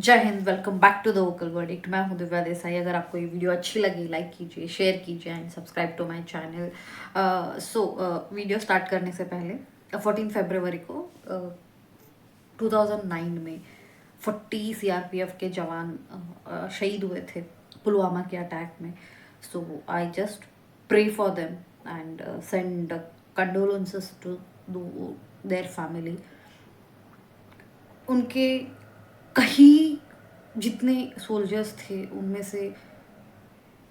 जय हिंद, welcome back to the vocal verdict. मैं हूं दिव्या देसाई। अगर आपको ये वीडियो अच्छी लगी, लाइक कीजिए, शेयर कीजिए and subscribe to my channel. Video start करने से पहले 14 फरवरी को 2009 में 40 सीआरपीएफ के जवान शहीद हुए थे पुलवामा के अटैक में। So I just pray for them and send condolences to their family. उनके कहीं जितने सोल्जर्स थे उनमें से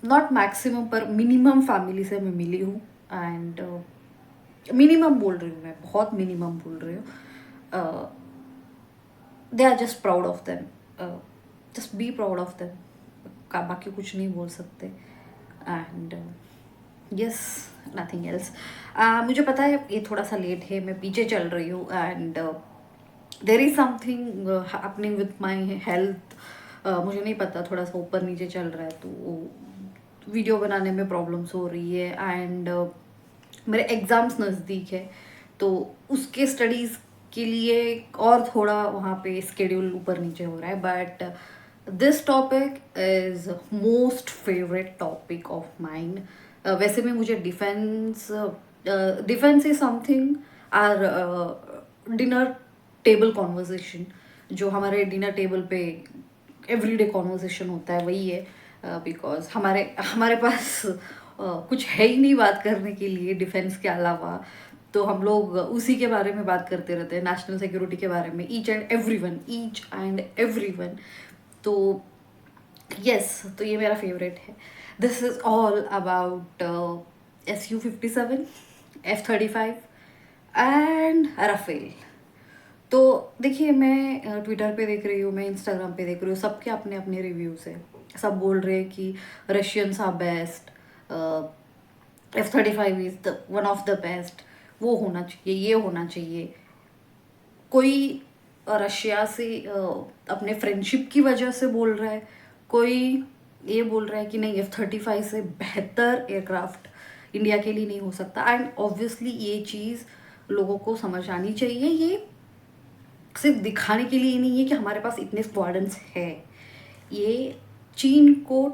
नॉट मैक्सिमम पर मिनिमम फैमिली से मैं मिली हूँ। एंड मिनिमम बोल रही हूँ, मैं बहुत मिनिमम बोल रही हूँ। They are just proud of them, just be proud of them. का बाकी कुछ नहीं बोल सकते। And yes, nothing else. मुझे पता है ये थोड़ा सा लेट है, मैं पीछे चल रही हूँ and there is something happening with my health. मुझे नहीं पता, थोड़ा सा ऊपर नीचे चल रहा है तो वीडियो बनाने में प्रॉब्लम्स हो रही है। एंड मेरे एग्ज़ाम्स नज़दीक है तो उसके स्टडीज़ के लिए और थोड़ा वहाँ पे स्केड्यूल ऊपर नीचे हो रहा है। But this topic is most favourite topic of mind. वैसे में मुझे defence is something our dinner table conversation, जो हमारे डिनर टेबल पे एवरीडे कॉन्वर्जेशन होता है, वही है। बिकॉज हमारे पास कुछ है ही नहीं बात करने के लिए डिफेंस के अलावा, तो हम लोग उसी के बारे में बात करते रहते हैं, नेशनल सिक्योरिटी के बारे में, ईच एंड एवरी वन। तो यस, तो ये मेरा फेवरेट है। This is all about SU-57, F-35 and Rafale. तो देखिए, मैं ट्विटर पे देख रही हूँ, मैं इंस्टाग्राम पे देख रही हूँ, सबके अपने अपने रिव्यूज़ है। सब बोल रहे हैं कि Russians are best, F-35 is the one of the best, वो होना चाहिए, ये होना चाहिए। कोई रशिया से अपने फ्रेंडशिप की वजह से बोल रहा है, कोई ये बोल रहा है कि नहीं, F-35 से बेहतर एयरक्राफ्ट इंडिया के लिए नहीं हो सकता। एंड ऑब्वियसली ये चीज़ लोगों को समझ आनी चाहिए। ये सिर्फ दिखाने के लिए नहीं है कि हमारे पास इतने स्क्वाड्रंस है, ये चीन को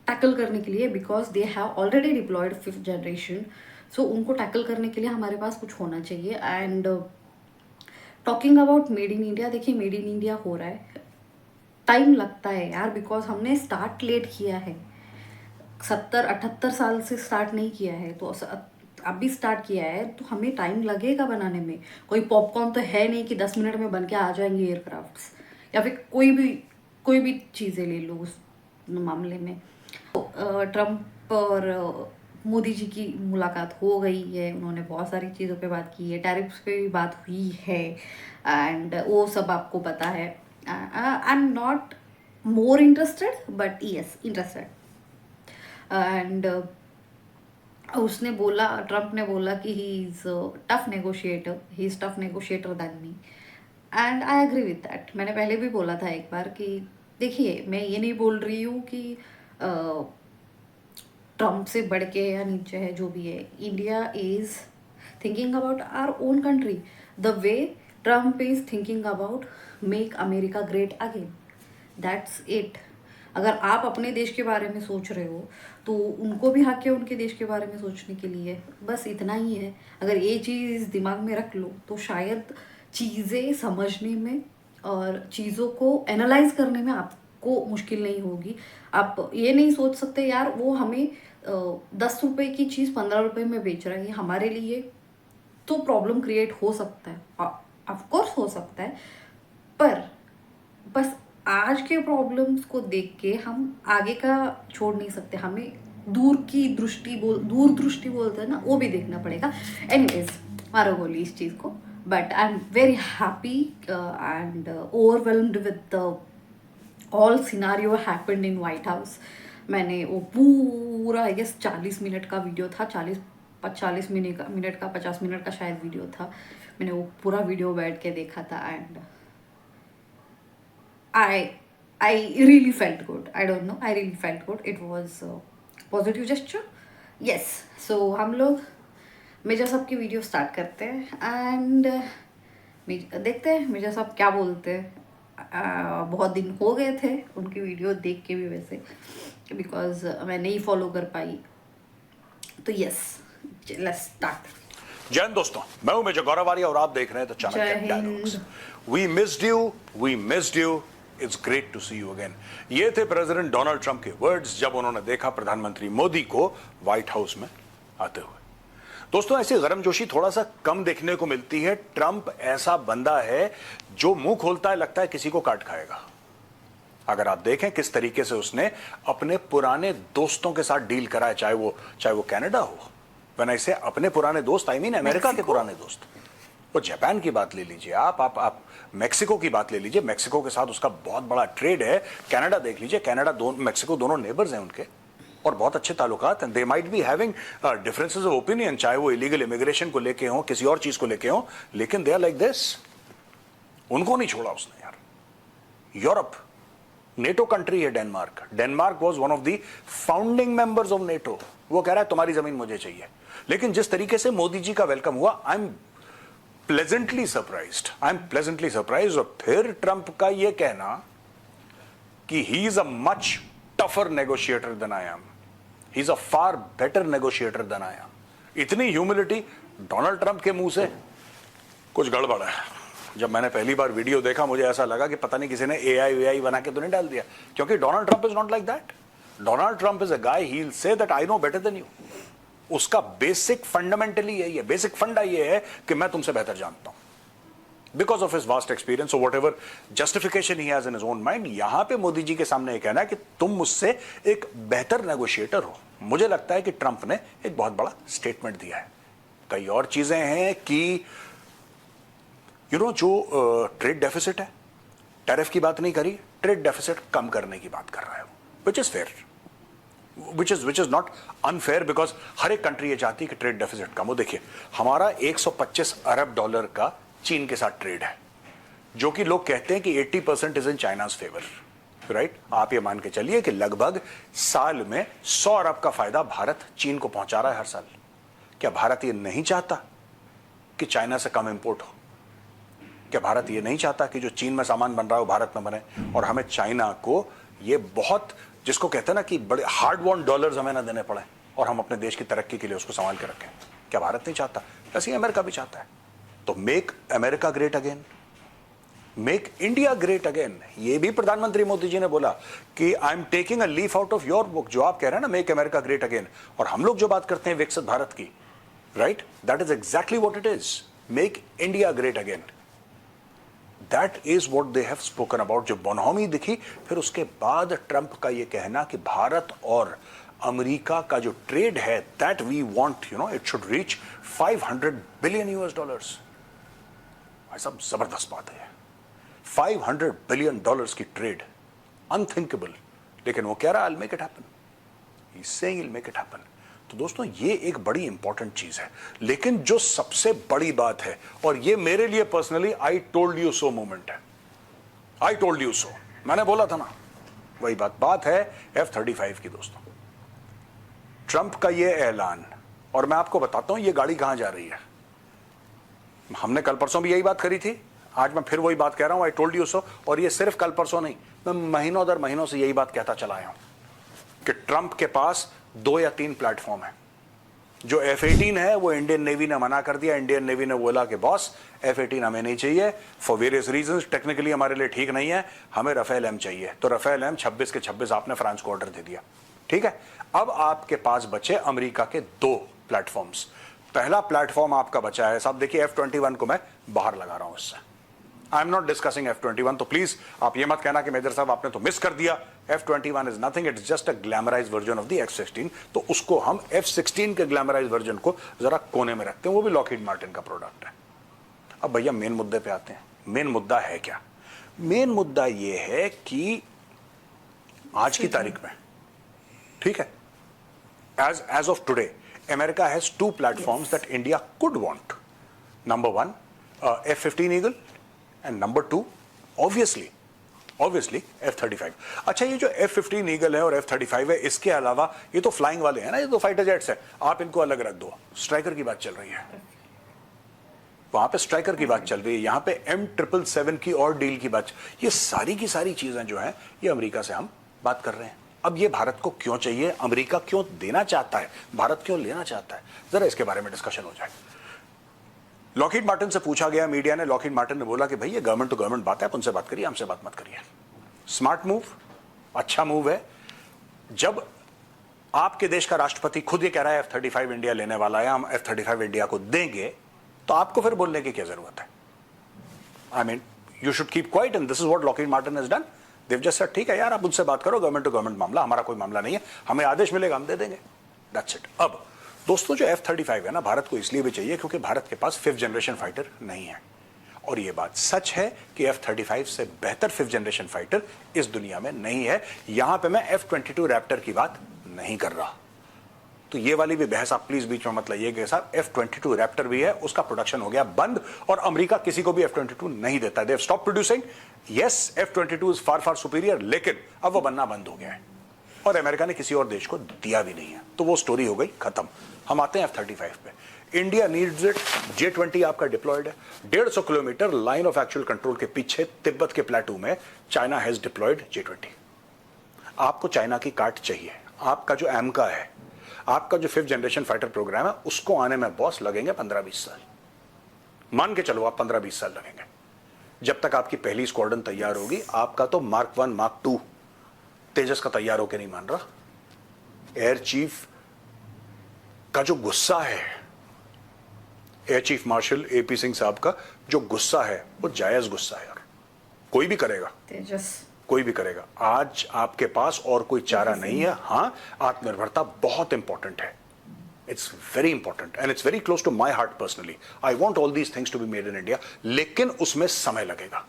टैकल करने के लिए, because they have already deployed 5th generation. So उनको टैकल करने के लिए हमारे पास कुछ होना चाहिए। And talking about made in India, देखिए मेड इन इंडिया हो रहा है, टाइम लगता है यार, बिकॉज हमने स्टार्ट लेट किया है। 70-78 साल से स्टार्ट नहीं किया है, तो अभी स्टार्ट किया है, तो हमें टाइम लगेगा बनाने में। कोई पॉपकॉर्न तो है नहीं कि 10 मिनट में बन के आ जाएंगे एयरक्राफ्ट्स, या फिर कोई भी चीज़ें ले लो उस मामले में। ट्रम्प और मोदी जी की मुलाकात हो गई है, उन्होंने बहुत सारी चीज़ों पे बात की है, टैरिफ्स पे भी बात हुई है, एंड वो सब आपको पता है। I am not more interested, but yes interested. And उसने बोला, ट्रम्प ने बोला कि he is tough negotiator than me, and I agree with that. मैंने पहले भी बोला था एक बार कि देखिए, मैं ये नहीं बोल रही हूँ कि ट्रम्प से बढ़ के या नीचे है, जो भी है। India is thinking about our own country the way Trump is thinking about make America great again. That's it. अगर आप अपने देश के बारे में सोच रहे हो तो उनको भी हक है उनके देश के बारे में सोचने के लिए, बस इतना ही है। अगर ये चीज़ दिमाग में रख लो तो शायद चीज़ें समझने में और चीज़ों को एनालाइज करने में आपको मुश्किल नहीं होगी। आप ये नहीं सोच सकते यार वो हमें 10 रुपये की चीज़ 15 रुपये में बेच रहा है, हमारे लिए तो प्रॉब्लम क्रिएट हो सकता है, ऑफकोर्स हो सकता है। पर बस आज के प्रॉब्लम्स को देख के हम आगे का छोड़ नहीं सकते, हमें दूरदृष्टि बोलते हैं ना, वो भी देखना पड़ेगा। एनीवेज, मारो गोली इस चीज़ को। But I am very happy and overwhelmed with all scenario happened in white house. मैंने वो पूरा आई गेस 40 मिनट का वीडियो था, 40 मिनट का 50 मिनट का शायद वीडियो था। मैंने वो पूरा वीडियो बैठ के देखा था and I really felt good. I don't know. I really felt good. It was a positive gesture. Yes. So हम लोग मेजर साहब की वीडियो स्टार्ट करते हैं एंड देखते हैं मेजर साहब क्या बोलते हैं। बहुत दिन हो गए थे उनकी वीडियो देख के भी वैसे, बिकॉज मैं नहीं फॉलो कर पाई। तो यस, लेट्स स्टार्ट। जय हिंद दोस्तों, मैं हूं मेजर गौरव आर्य और आप देख रहे हैं the Chanakya dialogues. We missed you, it's great to see you again. ये थे प्रेसिडेंट डोनाल्ड ट्रंप के वर्ड्स जब उन्होंने देखा प्रधानमंत्री मोदी को व्हाइट हाउस में आते हुए। दोस्तों, ऐसी गर्मजोशी थोड़ा सा कम देखने को मिलती है। ट्रंप ऐसा बंदा है जो मुंह खोलता है लगता है किसी को काट खाएगा। अगर आप देखें किस तरीके से उसने अपने पुराने दोस्तों के साथ डील करा है, चाहे वो कनाडा हो, वरना इसे अपने पुराने दोस्त, आई मीन अमेरिका के पुराने दोस्त, वो जापान की बात ले लीजिए, आप मेक्सिको की बात ले लीजिए, मेक्सिको के साथ उसका बहुत बड़ा ट्रेड है। कनाडा देख लीजिए, कनाडा मेक्सिको दोनों नेबर्स हैं उनके और बहुत अच्छे ताल्लुकात हैं। They might be having differences of opinion, चाहे वो इलीगल इमिग्रेशन को लेके हो, किसी और चीज को लेके हो, लेकिन दे आर लाइक दिस। उनको नहीं छोड़ा उसने यार। यूरोप, नेटो कंट्री है Denmark. Denmark was one of the founding members of NATO. वो कह रहा है तुम्हारी जमीन मुझे चाहिए। लेकिन जिस तरीके से मोदी जी का वेलकम हुआ, आई एम प्लेजेंटली सरप्राइज्ड। और फिर ट्रंप का यह कहना कि he is a much tougher negotiator than I am, he is a far better negotiator than I am. इतनी ह्यूमिलिटी डोनाल्ड ट्रंप के मुंह से, कुछ गड़बड़ है। जब मैंने पहली बार वीडियो देखा मुझे ऐसा लगा कि पता नहीं किसी ने एआई बना के तो नहीं डाल दिया, क्योंकि Donald Trump is not like that. Donald Trump is a guy, he will say that I know better than you. उसका बेसिक फंडामेंटली यही है, बेसिक फंडा ये है कि मैं तुमसे बेहतर जानता हूं, because of his vast experience. What ever justification he has in his own mind, यहां पे मोदी जी के सामने यह कहना है कि तुम मुझसे एक बेहतर नेगोशिएटर हो। मुझे लगता है कि ट्रंप ने एक बहुत बड़ा स्टेटमेंट दिया है। कई और चीजें हैं कि जो ट्रेड डेफिसिट है, टैरिफ की बात नहीं करी, ट्रेड डेफिसिट कम करने की बात कर रहा है, which is fair, which is not unfair, because हर एक कंट्री ये चाहती है कि ट्रेड डेफिसिट कम हो। देखिए, हमारा 125 अरब डॉलर का चीन के साथ ट्रेड है, जो कि लोग कहते हैं कि 80% is in China's favour, right. आप ये मान के चलिए कि लगभग साल में 100 अरब का फायदा भारत चीन को पहुंचा रहा है हर साल। क्या भारत ये नहीं चाहता कि चाइना से कम इंपोर्ट हो? क्या भारत ये नहीं चाहता कि जो चीन में सामान बन रहा है वो भारत में बने, और हमें चाइना को ये बहुत, जिसको कहते हैं ना कि बड़े हार्ड वॉन डॉलर्स हमें ना देने पड़े और हम अपने देश की तरक्की के लिए उसको संभाल के रखें? क्या भारत नहीं चाहता? वैसे ही अमेरिका भी चाहता है। तो make America great again, make India great again. ये भी प्रधानमंत्री मोदी जी ने बोला कि I am taking a leaf out of your book. जो आप कह रहे हैं ना, मेक अमेरिका ग्रेट अगेन, और हम लोग जो बात करते हैं विकसित भारत की, right, that is exactly what it is, make India great again. That is what they have spoken about। जो बोनहोमी दिखी, फिर उसके बाद ट्रंप का ये कहना कि भारत और अमेरिका का जो ट्रेड है, that we want, it should reach 500 billion US dollars। भाई साहब, जबरदस्त बात है। 500 billion dollars की ट्रेड, अनथिंकेबल। लेकिन वो कह रहा है I'll make it happen, he's saying he'll make it happen। तो दोस्तों, ये एक बड़ी इंपॉर्टेंट चीज है। लेकिन जो सबसे बड़ी बात है, और ये मेरे लिए personally I told you so moment है, आई टोल्ड यू सो, मैंने बोला था ना, वही बात है F-35 की। दोस्तों, ट्रंप का ये ऐलान, और मैं आपको बताता हूं ये गाड़ी कहां जा रही है। हमने कल परसों भी यही बात करी थी, आज मैं फिर वही बात कह रहा हूं, आई टोल्ड यू सो। और ये सिर्फ कल परसों नहीं, मैं महीनों दर महीनों से यही बात कहता चला आया हूं कि ट्रंप के पास 2 या 3 प्लेटफॉर्म है। जो F-18 है वो इंडियन नेवी ने मना कर दिया। इंडियन नेवी ने बोला कि बॉस, F-18 हमें नहीं चाहिए फॉर वेरियस रीजंस, टेक्निकली हमारे लिए ठीक नहीं है, हमें राफेल M चाहिए। तो राफेल M 26 के 26 आपने फ्रांस को ऑर्डर दे दिया, ठीक है। अब आपके पास बचे अमेरिका के 2 प्लेटफॉर्म्स। पहला प्लेटफॉर्म आपका बचा है, साहब देखिए, F-21 को मैं बाहर लगा रहा हूं इससे। आई एम नॉट डिस्कसिंग F-21, तो प्लीज आप ये मत कहना कि मेजर साहब आपने तो मिस कर दिया। F-21 is nothing, it's just a glamorise version of the F-16। तो उसको हम F-16 के ग्लैमराइज वर्जन को जरा कोने में रखते हैं, वो भी लॉकहीड मार्टिन का प्रोडक्ट है। अब भैया मेन मुद्दे पे आते हैं। मेन मुद्दा है क्या? मेन मुद्दा ये है कि आज की तारीख में, ठीक है, as of today, America has 2 platforms that India could want। Number 1, F-15 Eagle, and number 2, obviously F-35। अच्छा, ये जो F-15 ईगल है और F-35 है, इसके अलावा ये तो फ्लाइंग वाले हैं ना, ये तो फाइटर जेट्स है, आप इनको अलग रख दो। स्ट्राइकर की बात चल रही है, वहां पे स्ट्राइकर की बात चल रही है, यहां पे M777 की और डील की बात। ये सारी की सारी चीजें जो है ये अमेरिका से हम बात कर रहे हैं। अब ये भारत को क्यों चाहिए, अमेरिका क्यों देना चाहता है, भारत क्यों लेना चाहता है, जरा इसके बारे में डिस्कशन हो जाए। लॉकहीड मार्टिन से पूछा गया मीडिया ने, लॉकहीड मार्टिन ने बोला कि भाई ये गवर्नमेंट टू गवर्नमेंट बात है, आप उनसे बात करिए, हमसे बात मत करिए। स्मार्ट मूव, अच्छा मूव है। जब आपके देश का राष्ट्रपति खुद ये कह रहा है F-35 इंडिया लेने वाला है, हम F-35 इंडिया को देंगे, तो आपको फिर बोलने की क्या जरूरत है? I mean you should keep quiet, and this is what Lockheed Martin has done. They've just said ठीक है यार, आप उनसे बात करो, गवर्नमेंट टू गवर्नमेंट मामला, हमारा कोई मामला नहीं है, हमें आदेश मिलेगा हम दे देंगे, दैट्स इट। अब दोस्तों जो F-35 है ना, भारत को इसलिए भी चाहिए क्योंकि भारत के पास 5th जनरेशन फाइटर नहीं है, और ये बात सच है कि F-35 से बेहतर 5th जनरेशन फाइटर इस दुनिया में नहीं है। यहां पे मैं F-22 रैप्टर की बात नहीं कर रहा, तो ये वाली भी बहस आप प्लीज बीच में मत लाइए कि साहब F-22 रैप्टर भी है, उसका प्रोडक्शन हो गया बंद, और अमेरिका किसी को भी F-22 नहीं देता, they have stop producing. Yes, F-22 is far far superior, लेकिन अब वो बनना बंद हो गया है, और अमेरिका ने किसी और देश को दिया भी नहीं है, तो वो स्टोरी हो गई खत्म। हम आते हैं F-35 पे। India needs it. J-20 आपका डिप्लॉयड है, 150 kilometre line of actual control के पीछे तिब्बत के प्लेटू में चाइना हैज डिप्लॉयड J-20। आपको चाइना की काट चाहिए। आपका जो AMCA है, आपका जो 5th जनरेशन फाइटर प्रोग्राम है, उसको आने में बॉस लगेंगे 15-20 साल, मान के चलो आप 15-20 साल लगेंगे। जब तक आपकी पहली स्क्वाड्रन तैयार होगी, आपका तो Mark 1 Mark 2 तेजस का तैयार होकर नहीं मान रहा। एयर चीफ का जो गुस्सा है, air chief marshal AP Singh साहब का जो गुस्सा है, वो जायज गुस्सा है यार, कोई भी करेगा, तेजस कोई भी करेगा। आज आपके पास और कोई चारा नहीं है। हाँ, आत्मनिर्भरता बहुत इंपॉर्टेंट है, it's very important and it's very close to my heart personally. I want all these things to be made in India, लेकिन उसमें समय लगेगा।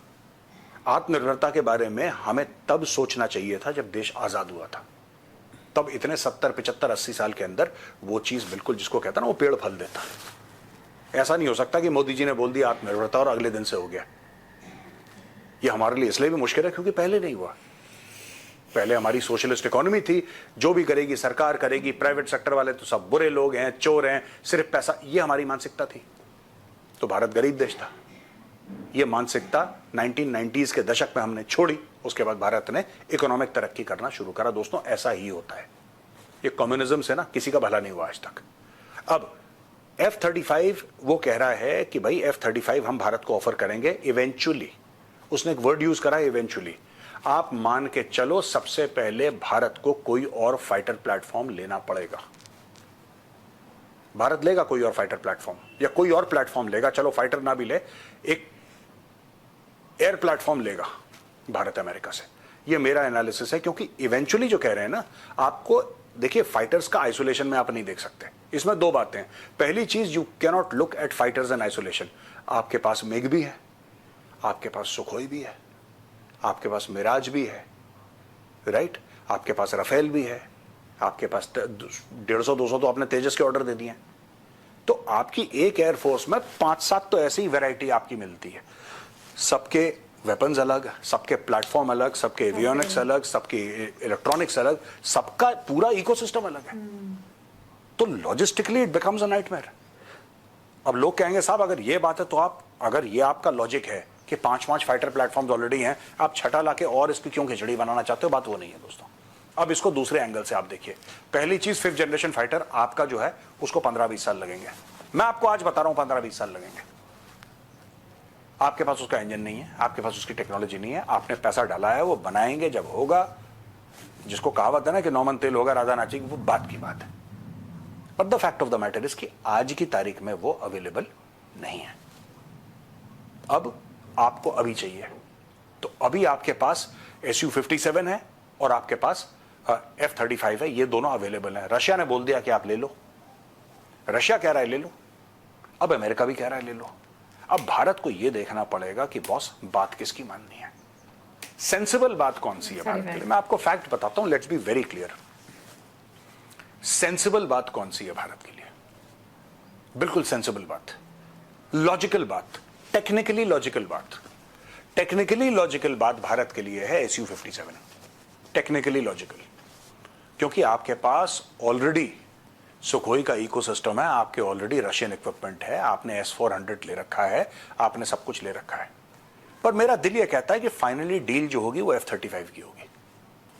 आत्मनिर्भरता के बारे में हमें तब सोचना चाहिए था जब देश आजाद हुआ था, तब इतने 70, 75, 80 साल के अंदर वो चीज बिल्कुल जिसको कहता ना वो पेड़ फल देता। ऐसा नहीं हो सकता कि मोदी जी ने बोल दिया आत्मनिर्भरता और अगले दिन से हो गया। ये हमारे लिए इसलिए भी मुश्किल है क्योंकि पहले नहीं हुआ। पहले हमारी सोशलिस्ट इकोनॉमी थी, जो भी करेगी सरकार करेगी, प्राइवेट सेक्टर वाले तो सब बुरे लोग हैं, चोर हैं, सिर्फ पैसा, ये हमारी मानसिकता थी। तो भारत गरीब देश था। ये मानसिकता 1990s के दशक में हमने छोड़ी, उसके बाद भारत ने इकोनॉमिक तरक्की करना शुरू करा। दोस्तों ऐसा ही होता है, ये कम्युनिज्म से ना किसी का भला नहीं हुआ आज तक। अब F-35 वो कह रहा है कि भाई F-35 हम भारत को ऑफर करेंगे इवेंचुअली। उसने एक वर्ड यूज करा इवेंचुअली। आप मान के चलो सबसे पहले भारत को कोई और फाइटर प्लेटफॉर्म लेना पड़ेगा। भारत लेगा कोई और फाइटर प्लेटफॉर्म, या कोई और प्लेटफॉर्म लेगा, चलो फाइटर ना भी ले, एक एयर प्लेटफॉर्म लेगा भारत अमेरिका से। ये मेरा एनालिसिस है, क्योंकि इवेंचुअली जो कह रहे हैं ना, आपको देखिए फाइटर्स का आइसोलेशन में आप नहीं देख सकते। इसमें दो बातें हैं। पहली चीज, you can not look at fighters in isolation. आपके पास मिग भी है, आपके पास सुखोई भी है, आपके पास मिराज भी है, राइट, आपके पास राफेल भी है, आपके पास 150-200 तो आपने तेजस के ऑर्डर दे दिए। तो आपकी एक एयरफोर्स में 5-7 तो ऐसी वैरायटी आपकी मिलती है। सबके वेपन्स अलग, सबके प्लेटफॉर्म अलग, सबके एवियोनिक्स अलग, सबके इलेक्ट्रॉनिक्स अलग, सबका पूरा इकोसिस्टम अलग है। तो logistically it becomes a nightmare. अब लोग कहेंगे साहब अगर ये बात है तो आप, अगर ये आपका लॉजिक है कि 5-5 फाइटर प्लेटफॉर्म्स ऑलरेडी हैं, आप छठा लाके और इसकी क्यों खिचड़ी बनाना चाहते हो, बात वो नहीं है दोस्तों। अब इसको दूसरे एंगल से आप देखिए। पहली चीज, 5th जनरेशन फाइटर आपका जो है उसको 15-20 साल लगेंगे। मैं आपको आज बता रहा हूं 15-20 साल लगेंगे। आपके पास उसका इंजन नहीं है, आपके पास उसकी टेक्नोलॉजी नहीं है, आपने पैसा डाला है, वो बनाएंगे जब होगा। जिसको कहावत है ना कि 9 मन तेल होगा राधा नाचेगी, वो बात की बात है। But the fact of the matter is कि आज की तारीख में वो अवेलेबल नहीं है। अब आपको अभी चाहिए, तो अभी आपके पास Su-57 है और आपके पास F-35 है, ये दोनों अवेलेबल है। रशिया ने बोल दिया कि आप ले लो, रशिया कह रहा है ले लो, अब अमेरिका भी कह रहा है ले लो। अब भारत को यह देखना पड़ेगा कि बॉस बात किसकी माननी है, सेंसिबल बात कौन सी है भारत के लिए। मैं आपको फैक्ट बताता हूं, let's be very clear. Sensible बात कौन सी है भारत के लिए, बिल्कुल सेंसिबल बात, लॉजिकल बात, टेक्निकली लॉजिकल बात। टेक्निकली लॉजिकल बात भारत के लिए है Su-57, टेक्निकली लॉजिकल, क्योंकि आपके पास ऑलरेडी सुखोई का इकोसिस्टम है, आपके ऑलरेडी रशियन इक्विपमेंट है, आपने S-400 ले रखा है, आपने सब कुछ ले रखा है। पर मेरा दिल ये कहता है कि फाइनली डील जो होगी वो F-35 की होगी,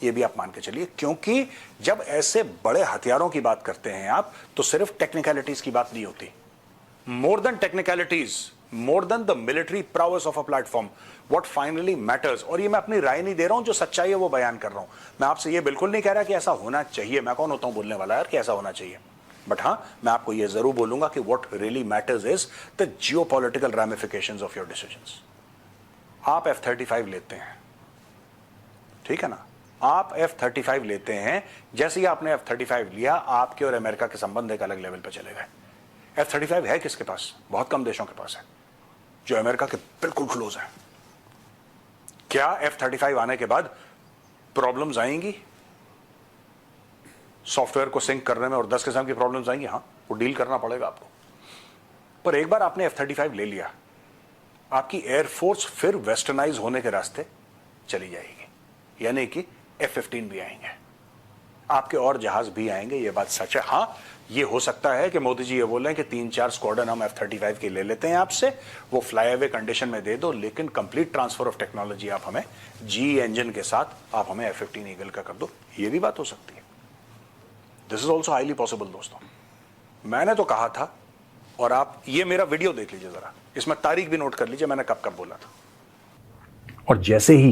ये भी आप मान के चलिए, क्योंकि जब ऐसे बड़े हथियारों की बात करते हैं आप, तो सिर्फ टेक्निकलिटीज की बात नहीं होती। More than technicalities, more than the military प्राउस of a platform, what finally matters. और ये मैं अपनी राय नहीं दे रहा हूं, जो सच्चाई है वो बयान कर रहा हूं। मैं आपसे ये बिल्कुल नहीं कह रहा कि ऐसा होना चाहिए, मैं कौन होता हूं बोलने वाला यार कि ऐसा होना चाहिए। बट हां, मैं आपको ये जरूर बोलूंगा कि what really matters is the geopolitical ramifications of your decisions. आप F-35 लेते हैं, ठीक है ना, आप F-35 लेते हैं, जैसे ही आपने F-35 लिया, आपके और अमेरिका के संबंध एक अलग लेवल पर चले गए। F-35 है किसके पास? बहुत कम देशों के पास है, जो अमेरिका के बिल्कुल क्लोज है। क्या F-35 आने के बाद प्रॉब्लम्स आएंगी सॉफ्टवेयर को सिंक करने में, और 10 किस्म की प्रॉब्लम्स आएंगी? हाँ, वो डील करना पड़ेगा आपको। पर एक बार आपने F-35 ले लिया, आपकी एयरफोर्स फिर वेस्टर्नाइज होने के रास्ते चली जाएगी, यानी कि F-15 भी आएंगे, आपके और जहाज भी आएंगे, ये बात सच है। हाँ, ये हो सकता है कि मोदी जी ये बोल रहे हैं कि 3-4 स्क्वाड्रन हम F-35 के ले लेते हैं आपसे, वो फ्लाई अवे कंडीशन में दे दो, लेकिन कंप्लीट ट्रांसफर ऑफ टेक्नोलॉजी आप हमें जी इंजन के साथ आप हमें F-15 ईगल का कर दो, ये भी बात हो सकती है। This is also highly possible. दोस्तों, मैंने तो कहा था, और आप ये मेरा वीडियो देख लीजिए जरा, इसमें तारीख भी नोट कर लीजिए मैंने कब कब बोला था। और जैसे ही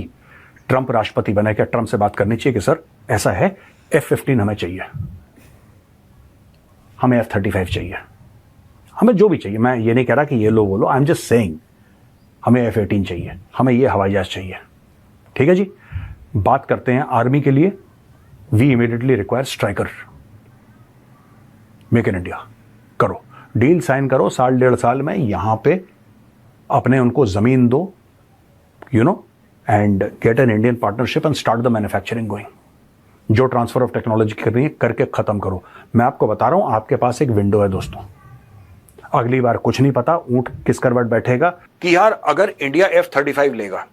ट्रंप राष्ट्रपति बने, क्या ट्रंप से बात करनी चाहिए कि सर ऐसा है, F-15 हमें चाहिए, हमें F-35 चाहिए, हमें जो भी चाहिए, मैं ये नहीं कह रहा कि ये लो वो लो, आई एम जस्ट सेइंग हमें F-18 चाहिए, हमें ये हवाई जहाज चाहिए। ठीक है जी, बात करते हैं आर्मी के लिए। We immediately require Stryker, make in India, करो डील, साइन करो, 1.5 साल में यहां पे अपने उनको जमीन दो, you know, and get an Indian partnership and start the manufacturing going. जो ट्रांसफर ऑफ टेक्नोलॉजी कर रही है करके खत्म करो। मैं आपको बता रहा हूं, आपके पास एक विंडो है दोस्तों। अगली बार कुछ नहीं पता ऊंट किस करवट बैठेगा कि यार अगर इंडिया F-35 लेगा,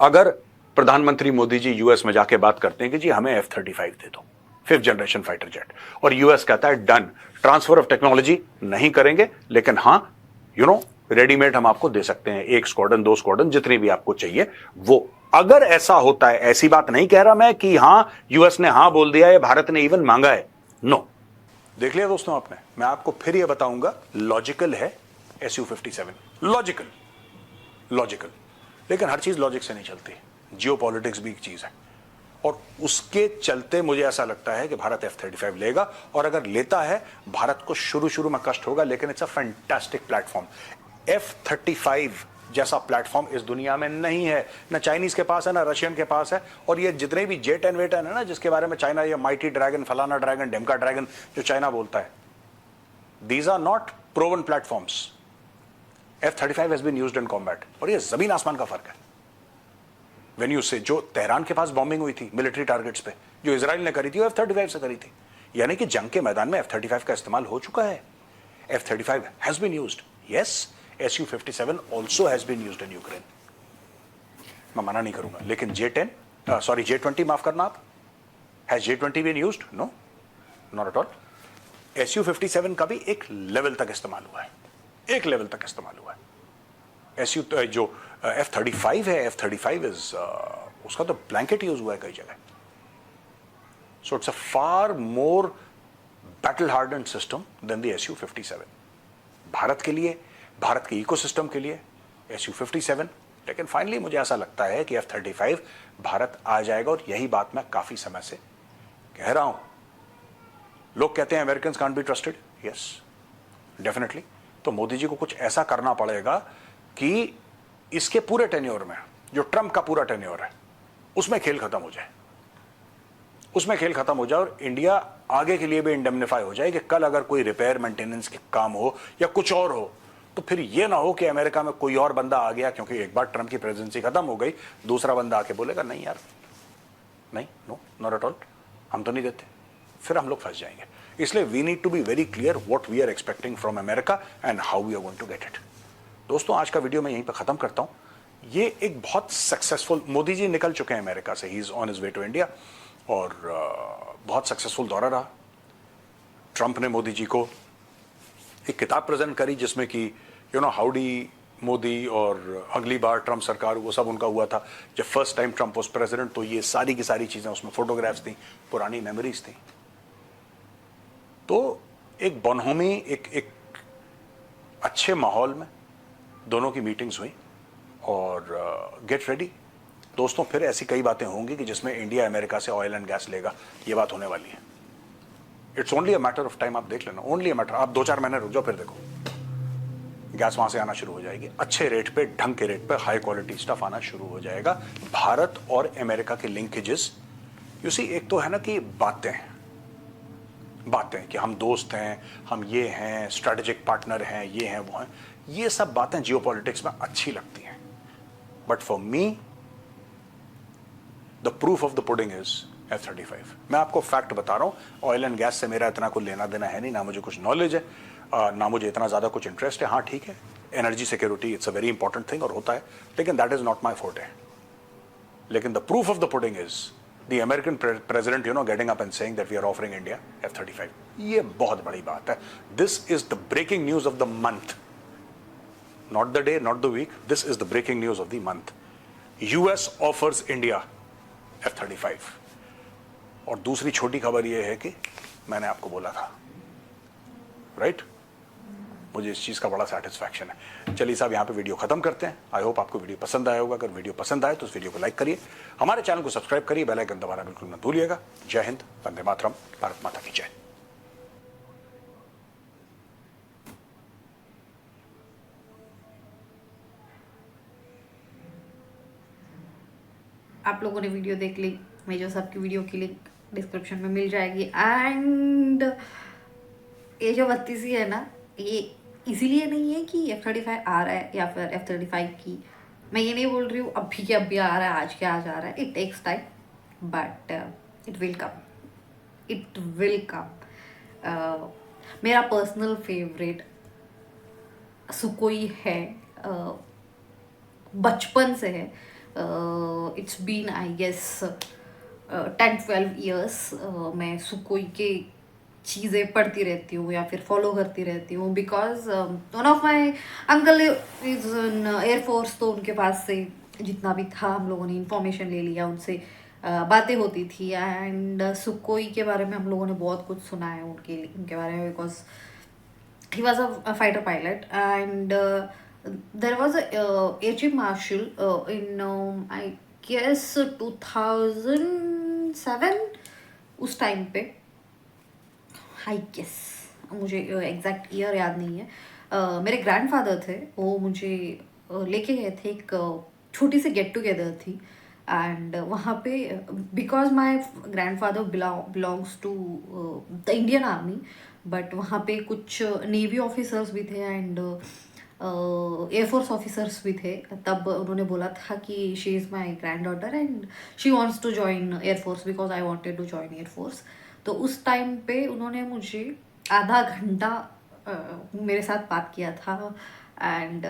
अगर प्रधानमंत्री मोदी जी यूएस में जाके बात करते हैं कि जी हमें F-35 दे दो, 5th जनरेशन फाइटर जेट, और यूएस कहता है डन, ट्रांसफर ऑफ टेक्नोलॉजी नहीं करेंगे, लेकिन हां यू नो रेडीमेड हम आपको दे सकते हैं, 1 स्क्वाड्रन 2 स्क्वाड्रन जितनी भी आपको चाहिए वो। अगर ऐसा होता है, ऐसी बात नहीं कह रहा मैं कि हां यूएस ने हां बोल दिया है, भारत ने इवन मांगा है, नो। देख लिया दोस्तों आपने, मैं आपको फिर यह बताऊंगा, लॉजिकल है Su-57, लॉजिकल, लेकिन हर चीज लॉजिक से नहीं चलती, जियोपॉलिटिक्स भी एक चीज है, और उसके चलते मुझे ऐसा लगता है कि भारत F-35 लेगा, और अगर लेता है भारत को शुरू में कष्ट होगा, लेकिन it's a fantastic platform. F-35 जैसा प्लेटफॉर्म इस दुनिया में नहीं है, ना चाइनीज के पास है, ना रशियन के पास है, और ये जितने भी जेट एंड वेट है ना, जिसके बारे में चाइना ये माइटी ड्रैगन, फलाना ड्रैगन, ढिमका ड्रैगन जो चाइना बोलता है, these are not proven platforms. F-35 has been used in combat, और ये जमीन आसमान का फर्क है। वेन यू से जो तेहरान के पास बॉम्बिंग हुई थी मिलिट्री टारगेट्स पे, जो इजराइल ने करी थी, वो F-35 से करी थी, यानी कि जंग के मैदान में F-35 का इस्तेमाल हो चुका है। F-35 has been used, yes, Su-57 also has been used in Ukraine, मैं मना नहीं करूंगा, लेकिन J-20 माफ करना आप, has J-20 been used? No, not at all. Su-57 का भी एक लेवल तक इस्तेमाल हुआ है, एक लेवल तक इस्तेमाल हुआ है। जो F-35 है, F-35 उसका तो ब्लैंकेट यूज हुआ है कई जगह, so it's a far more battle hardened system than the Su-57। Bharat के लिए, भारत के इकोसिस्टम के लिए Su-57, लेकिन फाइनली मुझे ऐसा लगता है कि F-35 भारत आ जाएगा, और यही बात मैं काफी समय से कह रहा हूं। लोग कहते हैं Americans can't be trusted, yes definitely, तो मोदी जी को कुछ ऐसा करना पड़ेगा कि इसके पूरे टेन्योर में, जो ट्रंप का पूरा टेन्योर है, उसमें खेल खत्म हो जाए, उसमें खेल खत्म हो जाए, और इंडिया आगे के लिए भी इंडेमनिफाई हो जाए कि कल अगर कोई रिपेयर मेंटेनेंस के काम हो या कुछ और हो, तो फिर यह ना हो कि अमेरिका में कोई और बंदा आ गया, क्योंकि एक बार ट्रंप की प्रेसिडेंसी खत्म हो गई, दूसरा बंदा आके बोलेगा नहीं यार, नहीं, नो, नॉट एट ऑल, हम तो नहीं देते, फिर हम लोग फंस जाएंगे। इसलिए we need to be very clear what we are expecting from America and how we are going to get it. दोस्तों, आज का वीडियो मैं यहीं पर खत्म करता हूं। ये एक बहुत सक्सेसफुल, मोदी जी निकल चुके हैं अमेरिका से, he is on his way to India, और बहुत सक्सेसफुल दौरा रहा। ट्रंप ने मोदी जी को एक किताब प्रेजेंट करी जिसमें कि हाउडी मोदी और अगली बार ट्रंप सरकार, वो सब उनका हुआ था जब first time Trump was president, तो ये सारी की सारी चीज़ें उसमें फोटोग्राफ्स थी, पुरानी मेमोरीज थी। तो एक बोनहोमी, एक अच्छे माहौल में दोनों की मीटिंग्स हुई। और गेट रेडी दोस्तों, फिर ऐसी कई बातें होंगी कि जिसमें इंडिया अमेरिका से ऑयल एंड गैस लेगा, ये बात होने वाली है। It's only a matter of time, आप देख लेना, ओनली अ मैटर। आप 2-4 महीने रुक जाओ, फिर देखो गैस वहां से आना शुरू हो जाएगी, अच्छे रेट पे, ढंग के रेट पे, हाई क्वालिटी स्टफ आना शुरू हो जाएगा। भारत और अमेरिका के लिंकेजेस, यू सी, एक तो है ना कि बातें कि हम दोस्त हैं, हम ये हैं, स्ट्रेटेजिक पार्टनर हैं, ये हैं, वो हैं, ये सब बातें जियोपॉलिटिक्स में अच्छी लगती हैं। But for me the proof of the pudding is F-35। मैं आपको फैक्ट बता रहा हूं, ऑयल एंड गैस से मेरा इतना कोई लेना देना है नहीं, ना मुझे कुछ नॉलेज है, ना मुझे इतना ज्यादा कुछ इंटरेस्ट है। हाँ ठीक है, energy security it's a very important thing, और होता है, लेकिन that is not my forte. लेकिन the proof of the pudding is the American president getting up and saying that we are offering India F-35। ये बहुत बड़ी बात है। This is the breaking news of the month, not the day, not the week, this is the breaking news of the month. US offers India F-35। और दूसरी छोटी खबर यह है कि मैंने आपको बोला था, राइट? मुझे इस चीज का बड़ा सेटिस्फैक्शन है। चलिए साहब, यहां पे वीडियो खत्म करते हैं। आई होप आपको वीडियो पसंद आया होगा। अगर वीडियो पसंद आए तो इस वीडियो को लाइक करिए, हमारे चैनल को सब्सक्राइब करिए, बेल आइकन दबाना बिल्कुल मत भूलिएगा। जय हिंद, वंदे मातरम, भारत माता की जय। आप लोगों ने वीडियो देख ली, मेजर साहब की वीडियो की लिंक डिस्क्रिप्शन में मिल जाएगी। एंड ये जो 32 है ना, ये इसीलिए नहीं है कि F-35 आ रहा है या फिर F-35 की, मैं ये नहीं बोल रही हूँ अभी के अभी आ रहा है, आज के आज आ रहा है। It takes time, but it will come, it will come. मेरा पर्सनल फेवरेट सुकोई है, बचपन से है। It's been I guess 10-12 years मैं सुकोई के चीज़ें पढ़ती रहती हूँ या फिर फॉलो करती रहती हूँ, because one of my uncle is in air force, तो उनके पास से जितना भी था हम लोगों ने इंफॉर्मेशन ले लिया, उनसे बातें होती थी। एंड सुकोई के बारे में हम लोगों ने बहुत कुछ सुना है उनके बारे में, because he was a fighter pilot. And there was a air chief marshal in I guess 2007 उस टाइम पे, आई गेस, मुझे एग्जैक्ट ईयर याद नहीं है। मेरे ग्रैंडफादर थे, वो मुझे लेके गए थे, एक छोटी सी गेट टुगेदर थी। एंड वहाँ पे, because my grandfather belongs to the Indian army, but वहाँ पे कुछ नेवी ऑफिसर्स भी थे एंड एयरफोर्स ऑफिसर्स भी थे। तब उन्होंने बोला था कि she is my granddaughter and she wants to join air force because I wanted to join air force. तो उस टाइम पे उन्होंने मुझे आधा घंटा मेरे साथ बात किया था। एंड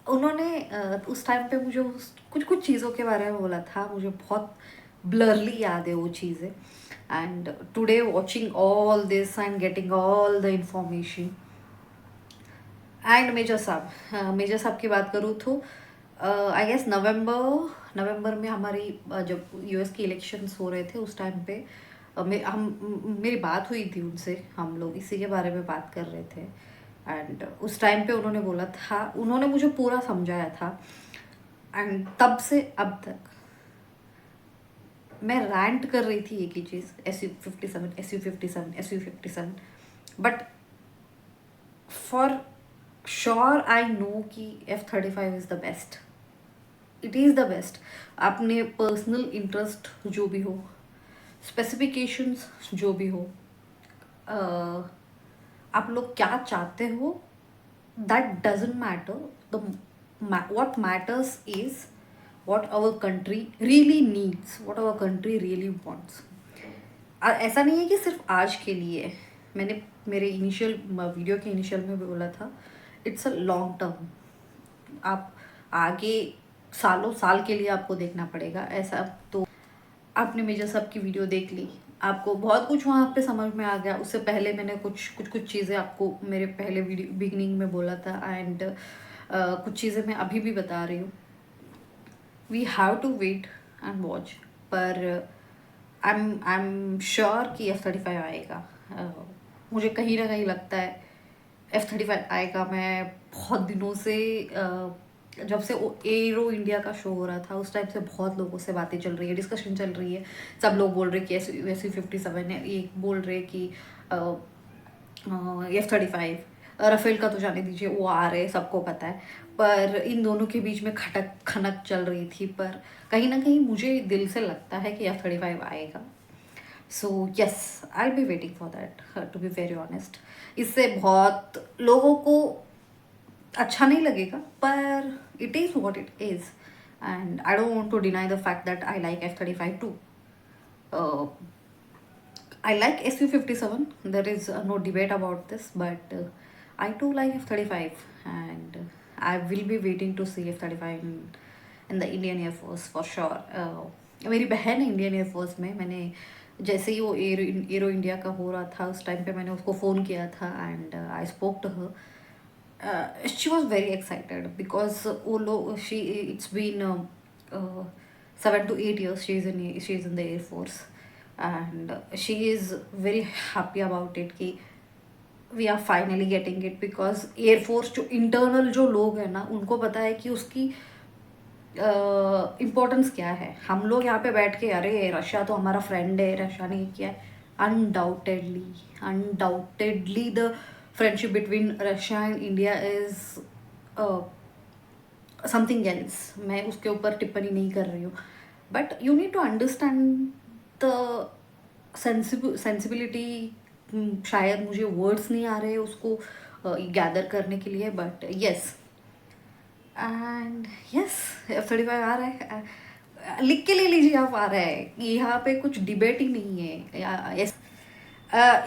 उन्होंने उस टाइम पे मुझे कुछ कुछ चीज़ों के बारे में बोला था, मुझे बहुत ब्लरली याद है वो चीज़ें। And today watching all this and getting all the information. And major साहब की बात करूँ तो आई गेस नवंबर में हमारी जब यूएस के इलेक्शंस हो रहे थे उस टाइम पे मेरी बात हुई थी उनसे, हम लोग इसी के बारे में बात कर रहे थे। एंड उस टाइम पे उन्होंने बोला था, उन्होंने मुझे पूरा समझाया था। एंड तब से अब तक मैं रैंट कर रही थी एक ही चीज़, SU-57, but for sure I know कि F-35 is the best, it is the best. आपने पर्सनल इंटरेस्ट जो भी हो, स्पेसिफिकेशंस जो भी हो, आप लोग क्या चाहते हो, that doesn't matter. what matters is what our country really needs, what our country really wants. ऐसा नहीं है कि सिर्फ आज के लिए, मैंने मेरे इनिशियल वीडियो के इनिशियल में भी बोला था, इट्स अ लॉन्ग टर्म। आप आगे सालों साल के लिए आपको देखना पड़ेगा ऐसा। तो आपने मेजर साहब की वीडियो देख ली, आपको बहुत कुछ वहाँ पे समझ में आ गया। उससे पहले मैंने कुछ चीज़ें आपको मेरे पहले वीडियो बिगनिंग में बोला था, एंड कुछ चीज़ें मैं अभी भी बता रही हूँ। We have to wait and watch, पर आई एम श्योर कि F-35 आएगा। मुझे कहीं ना कहीं लगता है F-35 आएगा। मैं बहुत दिनों से जब से एरो इंडिया का शो हो रहा था उस टाइम से बहुत लोगों से बातें चल रही है, डिस्कशन चल रही है। सब लोग बोल रहे कि SU-57 है, एक बोल रहे कि F-35, राफेल का तो जाने दीजिए, वो आ रहे, सबको पता है। पर इन दोनों के बीच में खटक खनक चल रही थी, पर कहीं ना कहीं मुझे दिल से लगता है कि F-35 आएगा। So yes, I be waiting for that, to be very honest. इससे बहुत लोगों को अच्छा नहीं लगेगा, पर it is what it is, and I don't want to deny the fact that I like F-35 too. I like SU-57. There is no debate about this, but I too like F-35, and I will be waiting to see F-35 in the Indian Air Force for sure. मेरी बहन है Indian air force में। मैंने जैसे ही वो arrow India का हो रहा था उस टाइम पे मैंने उसको फ़ोन किया था, and I spoke to her. She was very excited because वो लोग she it's been 7 to 8 years she is in the Air Force, and she is very happy about it कि we are finally getting it, because Air Force जो internal जो लोग हैं ना उनको पता है कि उसकी इम्पोर्टेंस क्या है। हम लोग यहाँ पे बैठ के अरे रशिया तो हमारा फ्रेंड है, रशिया ने किया है। Undoubtedly the friendship between Russia and India is something else. मैं उसके ऊपर टिप्पणी नहीं कर रही हूँ, but you need to understand the sensibility. शायद मुझे वर्ड्स नहीं आ रहे उसको गैदर करने के लिए, but yes, and yes, F-35 आ रहा है। लिख के ले लीजिए, आप आ रहा है। यहाँ पे कुछ डिबेट ही नहीं है। यस,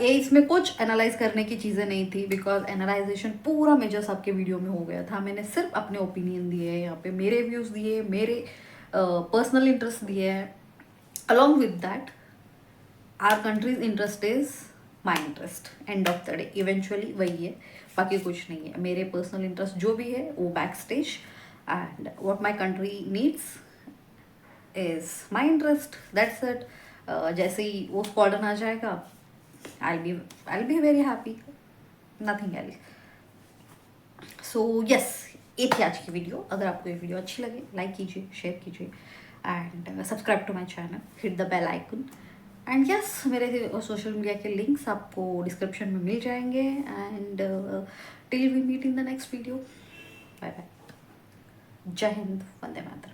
ये इसमें कुछ एनालाइज करने की चीज़ें नहीं थी, बिकॉज एनालाइजेशन पूरा मेजर्स आपके वीडियो में हो गया था। मैंने सिर्फ अपने ओपिनियन दिए, यहाँ पे मेरे व्यूज़ दिए, मेरे पर्सनल इंटरेस्ट दिए हैं। Along with that our country's interest is my interest. End of the day eventually वही है, बाकी कुछ नहीं है। मेरे पर्सनल इंटरेस्ट जो भी है वो back stage, and what my country needs is my interest, that's it. जैसे ही वो स्क्वाड्रन आ जाएगा I'll be very happy, nothing else. So yes, ये थी आज की वीडियो। अगर आपको ये वीडियो अच्छी लगे लाइक कीजिए, शेयर कीजिए, and subscribe to my channel, hit the bell icon, and yes, मेरे सोशल मीडिया के लिंक्स आपको डिस्क्रिप्शन में मिल जाएंगे, and till we meet in the next video, bye bye. जय हिंद, वंदे मातरम।